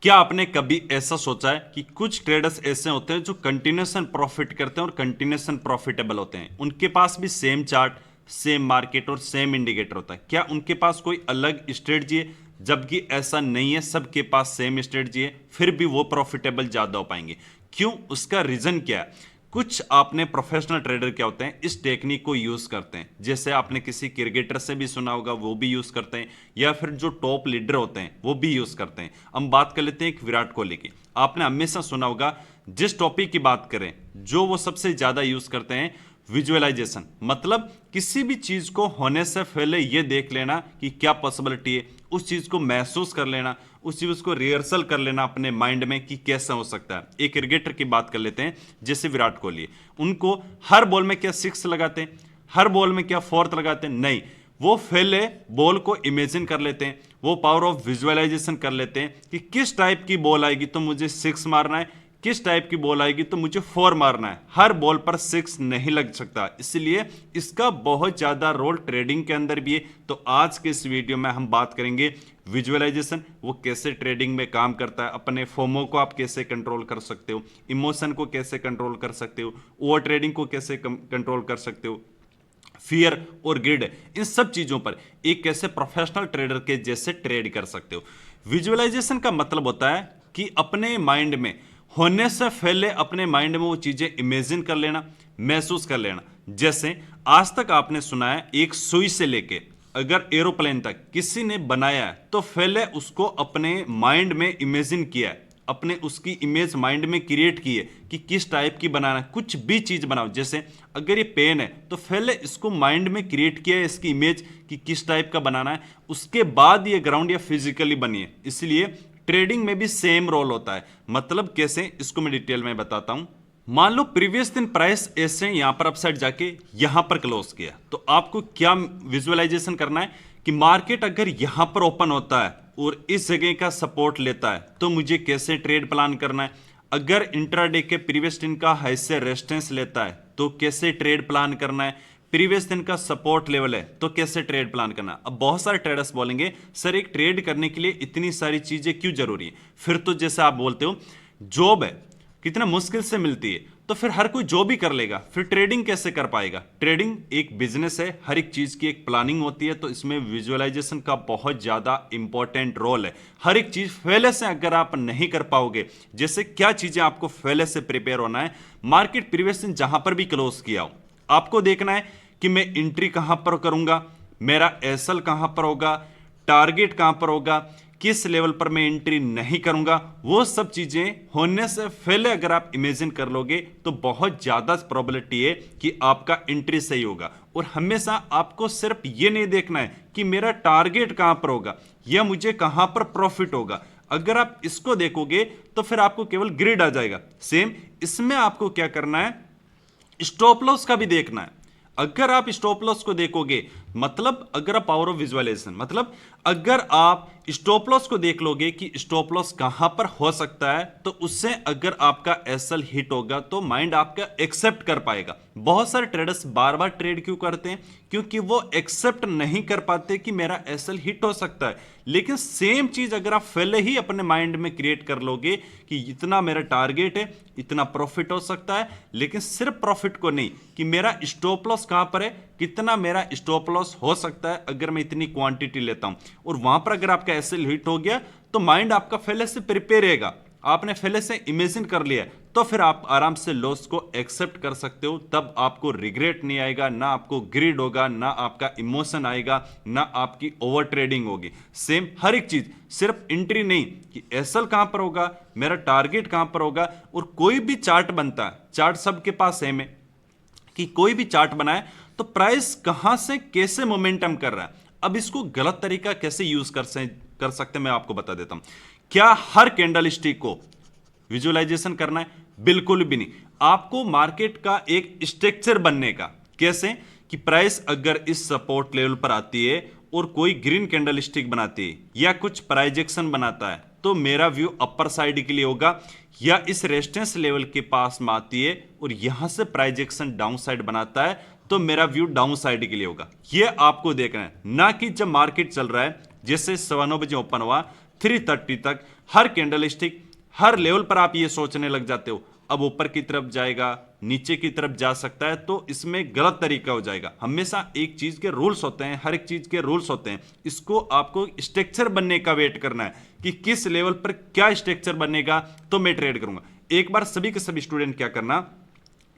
क्या आपने कभी ऐसा सोचा है कि कुछ ट्रेडर्स ऐसे होते हैं जो कंटिन्यूसन प्रॉफिट करते हैं और कंटिन्यूसन प्रॉफिटेबल होते हैं, उनके पास भी सेम चार्ट, सेम मार्केट और सेम इंडिकेटर होता है। क्या उनके पास कोई अलग स्ट्रेटजी है? जबकि ऐसा नहीं है, सबके पास सेम स्ट्रेटजी है, फिर भी वो प्रॉफिटेबल ज्यादा हो पाएंगे। क्यों? उसका रीजन क्या है? कुछ आपने प्रोफेशनल ट्रेडर क्या होते हैं, इस टेक्निक को यूज करते हैं। जैसे आपने किसी क्रिकेटर से भी सुना होगा, वो भी यूज करते हैं, या फिर जो टॉप लीडर होते हैं वो भी यूज करते हैं। हम बात कर लेते हैं एक विराट कोहली की। आपने हमेशा सुना होगा, जिस टॉपिक की बात करें, जो वो सबसे ज्यादा यूज करते हैं, विजुअलाइजेशन। मतलब किसी भी चीज को होने से पहले ये देख लेना कि क्या पॉसिबिलिटी है, उस चीज को महसूस कर लेना, उस चीज को रिहर्सल कर लेना अपने माइंड में कि कैसा हो सकता है। एक क्रिकेटर की बात कर लेते हैं, जैसे विराट कोहली। उनको हर बॉल में क्या सिक्स लगाते हैं, हर बॉल में क्या फोर्थ लगाते हैं? नहीं, वो पहले बॉल को इमेजिन कर लेते हैं, वो पावर ऑफ विजुअलाइजेशन कर लेते हैं कि किस टाइप की बॉल आएगी तो मुझे सिक्स मारना है, किस टाइप की बॉल आएगी तो मुझे फोर मारना है। हर बॉल पर सिक्स नहीं लग सकता, इसलिए इसका बहुत ज्यादा रोल ट्रेडिंग के अंदर भी है। तो आज के इस वीडियो में हम बात करेंगे विजुअलाइजेशन, वो कैसे ट्रेडिंग में काम करता है, अपने फोमो को आप कैसे कंट्रोल कर सकते हो, इमोशन को कैसे कंट्रोल कर सकते हो, ओवर ट्रेडिंग को कैसे कंट्रोल कर सकते हो, फियर और ग्रिड, इन सब चीजों पर एक कैसे प्रोफेशनल ट्रेडर के जैसे ट्रेड कर सकते हो। विजुअलाइजेशन का मतलब होता है कि अपने माइंड में होने से पहले अपने माइंड में वो चीजें इमेजिन कर लेना, महसूस कर लेना। जैसे आज तक आपने सुना है, एक सुई से लेके अगर एरोप्लेन तक किसी ने बनाया है तो पहले उसको अपने माइंड में इमेजिन किया है, अपने उसकी इमेज माइंड में क्रिएट की है कि किस टाइप की बनाना है। कुछ भी चीज बनाओ, जैसे अगर ये पेन है तो पहले इसको माइंड में क्रिएट किया है, इसकी इमेज कि किस टाइप का बनाना है, उसके बाद ये ग्राउंड या फिजिकली बनी है। इसलिए ट्रेडिंग में भी सेम रोल होता है। मतलब कैसे, इसको मैं डिटेल में बताता हूं। मान लो प्रीवियस दिन प्राइस ऐसे यहां पर अपसाइड जाके यहां पर क्लोज किया, तो आपको क्या विजुअलाइजेशन करना है कि मार्केट अगर यहां पर ओपन होता है और इस जगह का सपोर्ट लेता है तो मुझे कैसे ट्रेड प्लान करना है। अगर इंट्राडे के प्रीवियस दिन का हाई से रेजिस्टेंस लेता है तो कैसे ट्रेड प्लान करना है। प्रीवियस दिन का सपोर्ट लेवल है तो कैसे ट्रेड प्लान करना। अब बहुत सारे ट्रेडर्स बोलेंगे, सर एक ट्रेड करने के लिए इतनी सारी चीजें क्यों जरूरी है? फिर तो जैसे आप बोलते हो जॉब है कितना मुश्किल से मिलती है, तो फिर हर कोई जॉब ही कर लेगा, फिर ट्रेडिंग कैसे कर पाएगा? ट्रेडिंग एक बिजनेस है, हर एक चीज की एक प्लानिंग होती है, तो इसमें विजुअलाइजेशन का बहुत ज्यादा इंपॉर्टेंट रोल है। हर एक चीज पहले से अगर आप नहीं कर पाओगे, जैसे क्या चीजें आपको पहले से प्रिपेयर होना है। मार्केट प्रीवियस दिन जहां पर भी क्लोज किया हो, आपको देखना है कि मैं एंट्री कहां पर करूंगा, मेरा एसएल कहां पर होगा, टारगेट कहां पर होगा, किस लेवल पर मैं एंट्री नहीं करूंगा। वो सब चीजें होने से पहले अगर आप इमेजिन कर लोगे तो बहुत ज्यादा प्रोबेबिलिटी है कि आपका एंट्री सही होगा। और हमेशा आपको सिर्फ ये नहीं देखना है कि मेरा टारगेट कहां पर होगा या मुझे कहां पर प्रॉफिट होगा। अगर आप इसको देखोगे तो फिर आपको केवल ग्रिड आ जाएगा। सेम इसमें आपको क्या करना है, स्टॉप लॉस का भी देखना है। अगर आप स्टॉप लॉस को देखोगे, मतलब अगर आप पावर ऑफ विजुअलाइजेशन, मतलब अगर आप स्टॉप लॉस को देख लोगे कि स्टॉप लॉस कहां पर हो सकता है, तो उससे अगर आपका एसएल हिट होगा तो माइंड आपका एक्सेप्ट कर पाएगा। बहुत सारे ट्रेडर्स बार बार ट्रेड क्यों करते हैं? क्योंकि वो एक्सेप्ट नहीं कर पाते कि मेरा एसएल हिट हो सकता है। लेकिन सेम चीज अगर आप पहले ही अपने माइंड में क्रिएट कर लोगे कि इतना मेरा टारगेट है, इतना प्रॉफिट हो सकता है, लेकिन सिर्फ प्रॉफिट को नहीं कि मेरा स्टॉप लॉस कहां पर है, कितना मेरा स्टॉप लॉस हो सकता है अगर मैं इतनी क्वांटिटी लेता हूं, और वहां पर अगर आपका एसएल हिट हो गया तो माइंड आपका पहले से प्रिपेयर रहेगा, आपने पहले से इमेजिन कर लिया, तो फिर आप आराम से लॉस को एक्सेप्ट कर सकते हो। तब आपको रिग्रेट नहीं आएगा, ना आपको ग्रीड होगा, ना आपका इमोशन आएगा, ना आपकी ओवर ट्रेडिंग होगी। सेम हर एक चीज, सिर्फ एंट्री नहीं कि एसएल कहां पर होगा, मेरा टारगेट कहां पर होगा। और कोई भी चार्ट बनता है, चार्ट सबके पास सेम है कि कोई भी चार्ट बनाए तो प्राइस कहां से कैसे मोमेंटम कर रहा है। अब इसको गलत तरीका कैसे यूज कर सकते हैं, मैं आपको बता देता हूं। क्या हर कैंडल स्टिक को विजुअलाइजेशन करना है? बिल्कुल भी नहीं। आपको मार्केट का एक स्ट्रक्चर बनने का, कैसे कि प्राइस अगर इस सपोर्ट लेवल पर आती है और कोई ग्रीन कैंडल स्टिक बनाती है या कुछ प्राइजेक्शन बनाता है, तो मेरा व्यू अपर साइड के लिए होगा, या इस रेजिस्टेंस लेवल के पास में आती है और यहां से प्राइजेक्शन डाउन साइड बनाता है तो मेरा व्यू डाउन साइड के लिए होगा। ये आपको देखना है, ना कि जब मार्केट चल रहा है जैसे 9:15 ओपन हुआ 3:30 तक हर कैंडलस्टिक हर लेवल पर आप ये सोचने लग जाते हो अब ऊपर की तरफ जाएगा, नीचे की तरफ जा सकता है, तो इसमें गलत तरीका हो जाएगा। हमेशा एक चीज के रूल्स होते हैं, हर एक चीज के रूल्स होते हैं। इसको आपको स्ट्रक्चर बनने का वेट करना है कि किस लेवल पर क्या स्ट्रक्चर बनेगा तो मैं ट्रेड करूंगा। एक बार सभी के सभी स्टूडेंट क्या करना,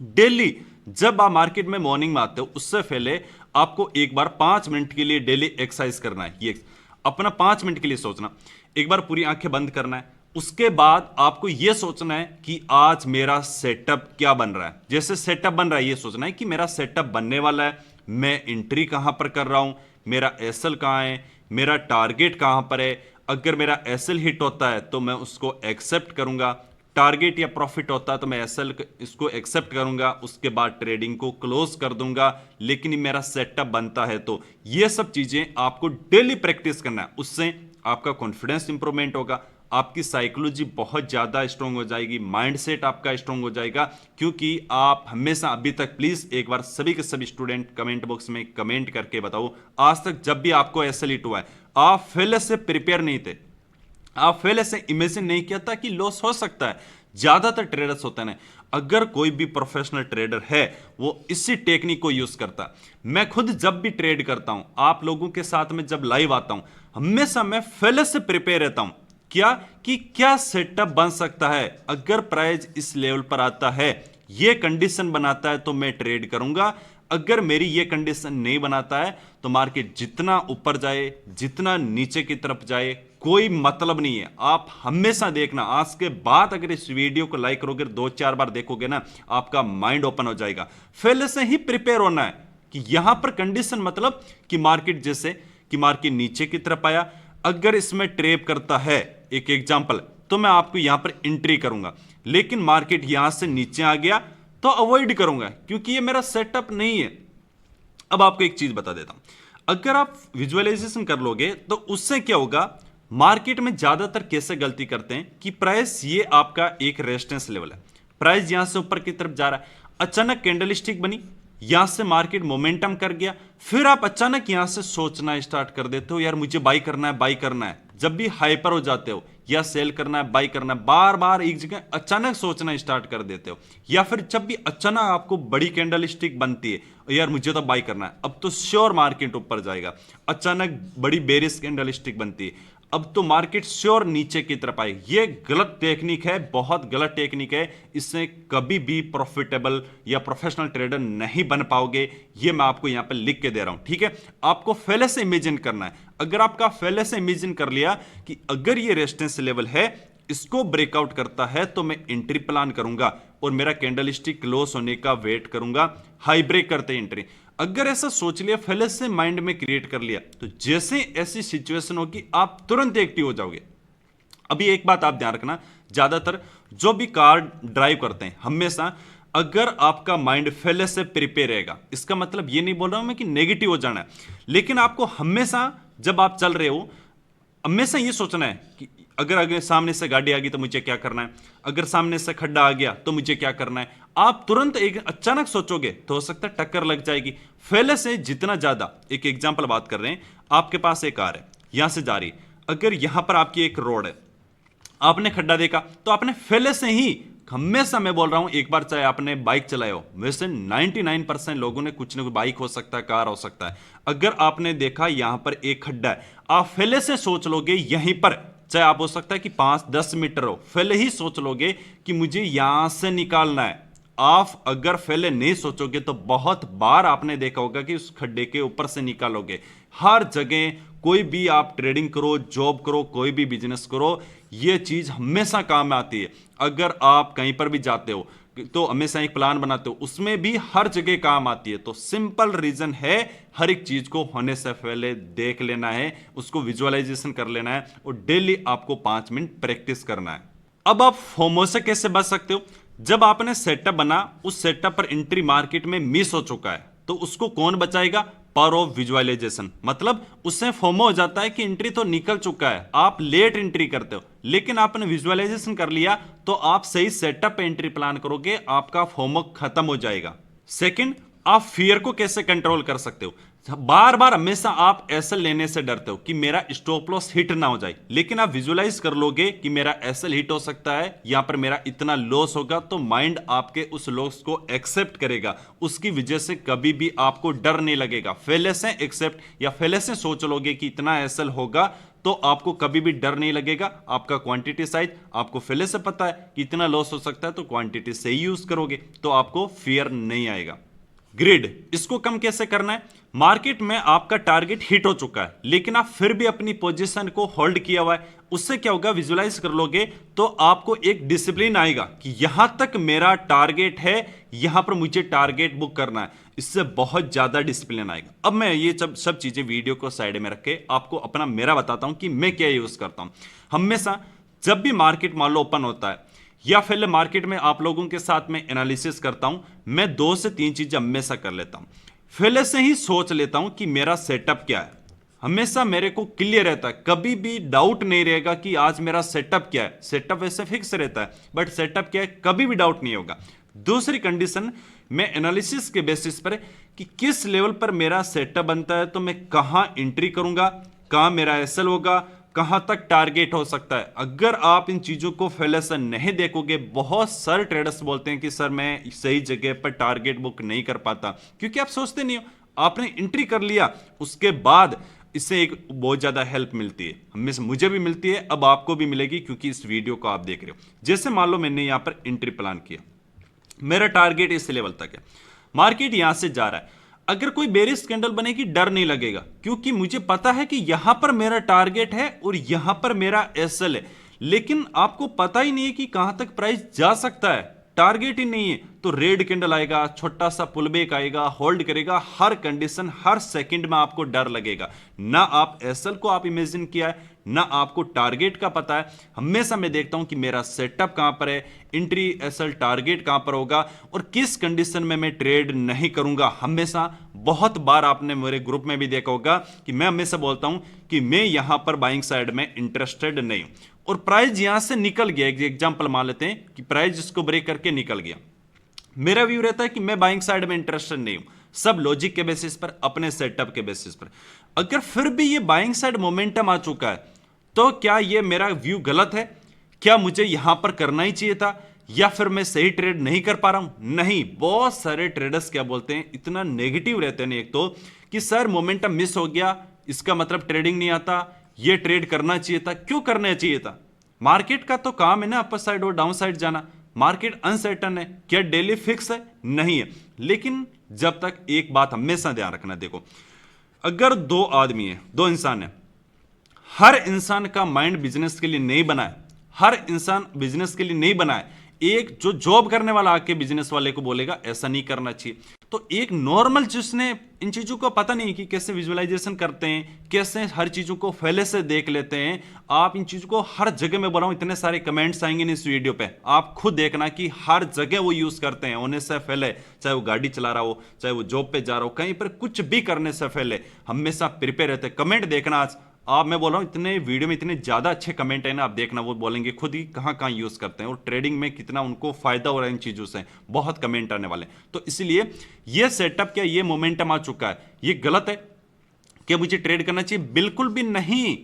डेली जब आप मार्केट में मॉर्निंग में आते हो उससे पहले आपको एक बार 5 मिनट के लिए डेली एक्सरसाइज करना है। ये अपना 5 मिनट के लिए सोचना, एक बार पूरी आंखें बंद करना है। उसके बाद आपको यह सोचना है कि आज मेरा सेटअप क्या बन रहा है। जैसे सेटअप बन रहा है, यह सोचना है कि मेरा सेटअप बनने वाला है, मैं एंट्री कहां पर कर रहा हूं, मेरा एसएल कहां है, मेरा टारगेट कहां पर है। अगर मेरा एसएल हिट होता है तो मैं उसको एक्सेप्ट करूंगा, टारगेट या प्रॉफिट होता है तो मैं एसएल इसको एक्सेप्ट करूंगा, उसके बाद ट्रेडिंग को क्लोज कर दूंगा। लेकिन मेरा सेटअप बनता है तो ये सब चीजें आपको डेली प्रैक्टिस करना है। उससे आपका कॉन्फिडेंस इंप्रूवमेंट होगा, आपकी साइकोलॉजी बहुत ज्यादा स्ट्रांग हो जाएगी, माइंडसेट आपका स्ट्रांग हो जाएगा। क्योंकि आप हमेशा अभी तक प्लीज एक बार सभी के सभी स्टूडेंट कमेंट बॉक्स में कमेंट करके बताओ, आज तक जब भी आपको एसएल हिट हुआ है आप पहले से प्रिपेयर नहीं थे, आप पहले से इमेजिन नहीं किया था कि लॉस हो सकता है। ज्यादातर ट्रेडर्स होते हैं, अगर कोई भी प्रोफेशनल ट्रेडर है वो इसी टेक्निक को यूज करता है। मैं खुद जब भी ट्रेड करता हूं, आप लोगों के साथ में जब लाइव आता हूं, हमेशा मैं पहले से प्रिपेयर रहता हूं क्या कि क्या सेटअप बन सकता है। अगर प्राइस इस लेवल पर आता है, ये कंडीशन बनाता है तो मैं ट्रेड करूंगा। अगर मेरी ये कंडीशन नहीं बनाता है तो मार्केट जितना ऊपर जाए जितना नीचे की तरफ जाए कोई मतलब नहीं है। आप हमेशा देखना, आज के बाद अगर इस वीडियो को लाइक करोगे, 2-4 बार देखोगे ना, आपका माइंड ओपन हो जाएगा। पहले से ही प्रिपेयर होना है कि यहां पर कंडीशन मतलब कि मार्केट जैसे कि मार्केट नीचे की तरफ आया, अगर इसमें ट्रेप करता है, एक एग्जांपल, तो मैं आपको यहां पर एंट्री करूंगा। लेकिन मार्केट यहां से नीचे आ गया तो अवॉइड करूंगा क्योंकि ये मेरा सेटअप नहीं है। अब आपको एक चीज बता देता हूं, अगर आप विजुअलाइजेशन कर लोगे तो उससे क्या होगा, मार्केट में ज्यादातर कैसे गलती करते हैं कि प्राइस ये आपका एक रेजिस्टेंस लेवल है, प्राइस यहां से ऊपर की तरफ जा रहा है, अचानक कैंडलस्टिक बनी, यहां से मार्केट मोमेंटम कर गया, फिर आप अचानक यहां से सोचना स्टार्ट कर देते हो यार मुझे बाई करना है, बाई करना है। जब भी हाइपर हो जाते हो या सेल करना है, बाई करना है, बार बार एक जगह अचानक सोचना स्टार्ट कर देते हो। या फिर जब भी अचानक आपको बड़ी कैंडलस्टिक बनती है यार मुझे तो बाई करना है, अब तो श्योर मार्केट ऊपर जाएगा। अचानक बड़ी बेरिश कैंडलस्टिक बनती है, अब तो मार्केट श्योर नीचे की तरफ आएगी। ये गलत टेक्निक है, बहुत गलत टेक्निक है। इससे कभी भी प्रॉफिटेबल या प्रोफेशनल ट्रेडर नहीं बन पाओगे। ये मैं आपको यहां पर लिख के दे रहा हूं, ठीक है। आपको पहले से इमेजिन करना है। अगर आपका पहले से इमेजिन कर लिया कि अगर ये रेजिस्टेंस लेवल है, इसको ब्रेकआउट करता है तो मैं एंट्री प्लान करूंगा और मेरा कैंडलस्टिक क्लोज होने का वेट करूंगा, हाई ब्रेक करते एंट्री। अगर ऐसा सोच लिया, पहले से माइंड में क्रिएट कर लिया, तो जैसे ऐसी सिचुएशन होगी आप तुरंत एक्टिव हो जाओगे। अभी एक बात आप ध्यान रखना, ज्यादातर जो भी कार ड्राइव करते हैं हमेशा अगर आपका माइंड पहले से प्रिपेयर रहेगा, इसका मतलब ये नहीं बोल रहा हूं मैं कि नेगेटिव हो जाना है, लेकिन आपको हमेशा जब आप चल रहे हो हमेशा ये सोचना है कि अगर सामने से गाड़ी आ गई तो मुझे क्या करना है, अगर सामने से खड्डा आ गया तो मुझे क्या करना है। आप तुरंत एक अचानक सोचोगे तो हो सकता है टक्कर लग जाएगी। पहले से जितना ज्यादा, एक एग्जांपल बात कर रहे हैं, आपके पास एक कार है यहां से जा रही, अगर यहां पर आपकी एक रोड है, आपने खड्डा देखा तो आपने पहले से ही, हमेशा मैं बोल रहा हूं, एक बार चाहे आपने बाइक चलाए हो, वैसे 99% लोगों ने कुछ ना कुछ, बाइक हो सकता है, कार हो सकता है, अगर आपने देखा यहां पर एक खड्डा है, आप पहले से सोच लोगे यहीं पर, चाहे आप हो सकता है कि 5-10 मीटर हो, पहले ही सोच लोगे कि मुझे यहां से निकालना है। आप अगर पहले नहीं सोचोगे तो बहुत बार आपने देखा होगा कि उस खड्डे के ऊपर से निकालोगे। हर जगह कोई भी आप ट्रेडिंग करो, जॉब करो, कोई भी बिजनेस करो, यह चीज हमेशा काम आती है। अगर आप कहीं पर भी जाते हो तो हमेशा एक प्लान बनाते हो, उसमें भी हर जगह काम आती है। तो सिंपल रीजन है, हर एक चीज को होने से पहले देख लेना है, उसको विजुअलाइजेशन कर लेना है और डेली आपको 5 मिनट प्रैक्टिस करना है। अब आप फोमो से कैसे बच सकते हो? जब आपने सेटअप बना, उस सेटअप पर एंट्री मार्केट में मिस हो चुका है, तो उसको कौन बचाएगा? Power of visualization. मतलब उससे फोमो हो जाता है कि एंट्री तो निकल चुका है, आप लेट एंट्री करते हो, लेकिन आपने विजुअलाइजेशन कर लिया तो आप सही सेटअप पे एंट्री प्लान करोगे, आपका फोमो खत्म हो जाएगा। सेकंड, आप फियर को कैसे कंट्रोल कर सकते हो? बार बार हमेशा आप एसएल लेने से डरते हो कि मेरा स्टॉप लॉस हिट ना हो जाए, लेकिन आप विजुलाइज कर लोगे कि मेरा एसएल हिट हो सकता है, यहां पर मेरा इतना लॉस होगा, तो माइंड आपके उस लॉस को एक्सेप्ट करेगा। उसकी वजह से कभी भी आपको डर नहीं लगेगा। पहले से एक्सेप्ट या पहले से सोच लोगे कि इतना एसएल होगा, तो आपको कभी भी डर नहीं लगेगा। आपका क्वांटिटी साइज आपको पहले से पता है कि इतना लॉस हो सकता है, तो क्वांटिटी से ही यूज करोगे, तो आपको फियर नहीं आएगा। ग्रिड, इसको कम कैसे करना है? मार्केट में आपका टारगेट हिट हो चुका है, लेकिन आप फिर भी अपनी पोजीशन को होल्ड किया हुआ है। उससे क्या होगा, विजुलाइज कर लोगे तो आपको एक डिसिप्लिन आएगा कि यहां तक मेरा टारगेट है, यहां पर मुझे टारगेट बुक करना है। इससे बहुत ज्यादा डिसिप्लिन आएगा। अब मैं ये सब चीजें वीडियो को साइड में रख के आपको अपना मेरा बताता हूं कि मैं क्या यूज करता हूं। हमेशा जब भी मार्केट मान लो ओपन होता है या फिर मार्केट में आप लोगों के साथ में एनालिसिस करता हूं, मैं 2 से 3 चीजें हमेशा कर लेता हूं। पहले से ही सोच लेता हूं कि मेरा सेटअप क्या है। हमेशा मेरे को क्लियर रहता है, कभी भी डाउट नहीं रहेगा कि आज मेरा सेटअप क्या है। सेटअप वैसे फिक्स रहता है, बट सेटअप क्या है कभी भी डाउट नहीं होगा। दूसरी कंडीशन, मैं एनालिसिस के बेसिस पर कि किस लेवल पर मेरा सेटअप बनता है, तो मैं कहां एंट्री करूंगा, कहां मेरा एसएल होगा, कहां तक टारगेट हो सकता है। अगर आप इन चीजों को पहले से नहीं देखोगे, बहुत सारे ट्रेडर्स बोलते हैं कि सर मैं सही जगह पर टारगेट बुक नहीं कर पाता, क्योंकि आप सोचते नहीं हो। आपने एंट्री कर लिया, उसके बाद इससे एक बहुत ज्यादा हेल्प मिलती है, हमें मुझे भी मिलती है, अब आपको भी मिलेगी, क्योंकि इस वीडियो को आप देख रहे हो। जैसे मान लो मैंने यहां पर एंट्री प्लान किया, मेरा टारगेट इस लेवल तक है, मार्केट यहां से जा रहा है। अगर कोई बेरिश कैंडल बनेगी, डर नहीं लगेगा, क्योंकि मुझे पता है कि यहां पर मेरा टारगेट है और यहां पर मेरा एसएल है। लेकिन आपको पता ही नहीं है कि कहां तक प्राइस जा सकता है, टारगेट ही नहीं है, तो रेड कैंडल आएगा, छोटा सा पुलबैक आएगा, होल्ड करेगा। हर कंडीशन, हर सेकंड में आपको डर लगेगा। ना आप एसएल को आप इमेजिन किया है, ना आपको टारगेट का पता है। हमेशा मैं देखता हूं कि मेरा सेटअप कहां पर है, एंट्री एसएल टारगेट कहां पर होगा और किस कंडीशन में मैं ट्रेड नहीं करूंगा। हमेशा, बहुत बार आपने मेरे ग्रुप में भी देखा होगा कि मैं हमेशा बोलता हूं कि मैं यहां पर बाइंग साइड में इंटरेस्टेड नहीं हूं, और प्राइस यहां से निकल गया। एक एग्जांपल मान लेते हैं कि प्राइस इसको ब्रेक करके निकल गया, मेरा व्यू रहता है कि मैं बाइंग साइड में इंटरेस्टेड नहीं हूं, सब लॉजिक के बेसिस पर, अपने सेटअप के बेसिस पर। अगर फिर भी ये बाइंग साइड मोमेंटम आ चुका है, तो क्या ये मेरा व्यू गलत है? क्या मुझे यहां पर करना ही चाहिए था, या फिर मैं सही ट्रेड नहीं कर पा रहा हूं? नहीं, बहुत सारे ट्रेडर्स क्या बोलते हैं, इतना नेगेटिव रहते हैं एक तो, कि सर मोमेंटम मिस हो गया, इसका मतलब ट्रेडिंग नहीं आता, ये ट्रेड करना चाहिए था। क्यों करना चाहिए था? मार्केट का तो काम है ना अपर साइड और डाउन साइड जाना। मार्केट अनसर्टन है, क्या डेली फिक्स है? नहीं है। लेकिन जब तक, एक बात हमेशा ध्यान रखना, देखो अगर 2 आदमी है, 2 इंसान है, हर इंसान का माइंड बिजनेस के लिए नहीं बना है, हर इंसान बिजनेस के लिए नहीं बना है। एक जो जॉब करने वाला आके बिजनेस वाले को बोलेगा ऐसा नहीं करना चाहिए, तो एक नॉर्मल जिसने इन चीजों को पता नहीं कि कैसे विजुअलाइजेशन करते हैं, कैसे हर चीजों को पहले से देख लेते हैं। आप इन चीजों को हर जगह में बोल रहा हूं, इतने सारे कमेंट्स आएंगे इस वीडियो पे, आप खुद देखना कि हर जगह वो यूज करते हैं होने से पहले। चाहे वो गाड़ी चला रहा हो, चाहे वो जॉब पे जा रहा हो, कहीं पर कुछ भी करने से पहले हमेशा प्रिपेयर रहते हैं। कमेंट देखना, आज आप, मैं बोल रहा हूं इतने वीडियो में इतने ज्यादा अच्छे कमेंट है ना, आप देखना, वो बोलेंगे खुद ही कहां कहां यूज करते हैं और ट्रेडिंग में कितना उनको फायदा हो रहा है इन चीजों से। बहुत कमेंट आने वाले, तो इसलिए ये सेटअप क्या, ये मोमेंटम आ चुका है, ये गलत है। क्या मुझे ट्रेड करना चाहिए? बिल्कुल भी नहीं।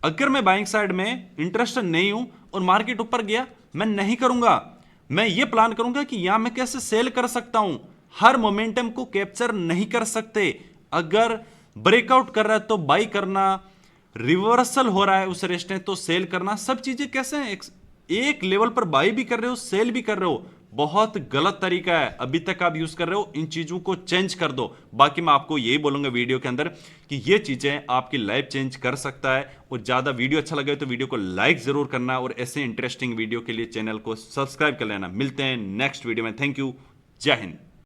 अगर मैं बाइंग साइड में इंटरेस्टेड नहीं हूं और मार्केट ऊपर गया, मैं नहीं करूंगा। मैं ये प्लान करूंगा कि यहां मैं कैसे सेल कर सकता हूं। हर मोमेंटम को कैप्चर नहीं कर सकते। अगर ब्रेकआउट कर रहा है तो बाई करना, रिवर्सल हो रहा है उस रेस्टेंस तो सेल करना, सब चीजें कैसे हैं, एक लेवल पर बाई भी कर रहे हो, सेल भी कर रहे हो। बहुत गलत तरीका है अभी तक आप यूज कर रहे हो, इन चीजों को चेंज कर दो। बाकी मैं आपको यही बोलूंगा वीडियो के अंदर कि ये चीजें आपकी लाइफ चेंज कर सकता है। और ज्यादा वीडियो अच्छा लगे तो वीडियो को लाइक जरूर करना, और ऐसे इंटरेस्टिंग वीडियो के लिए चैनल को सब्सक्राइब कर लेना। मिलते हैं नेक्स्ट वीडियो में। थैंक यू, जय हिंद।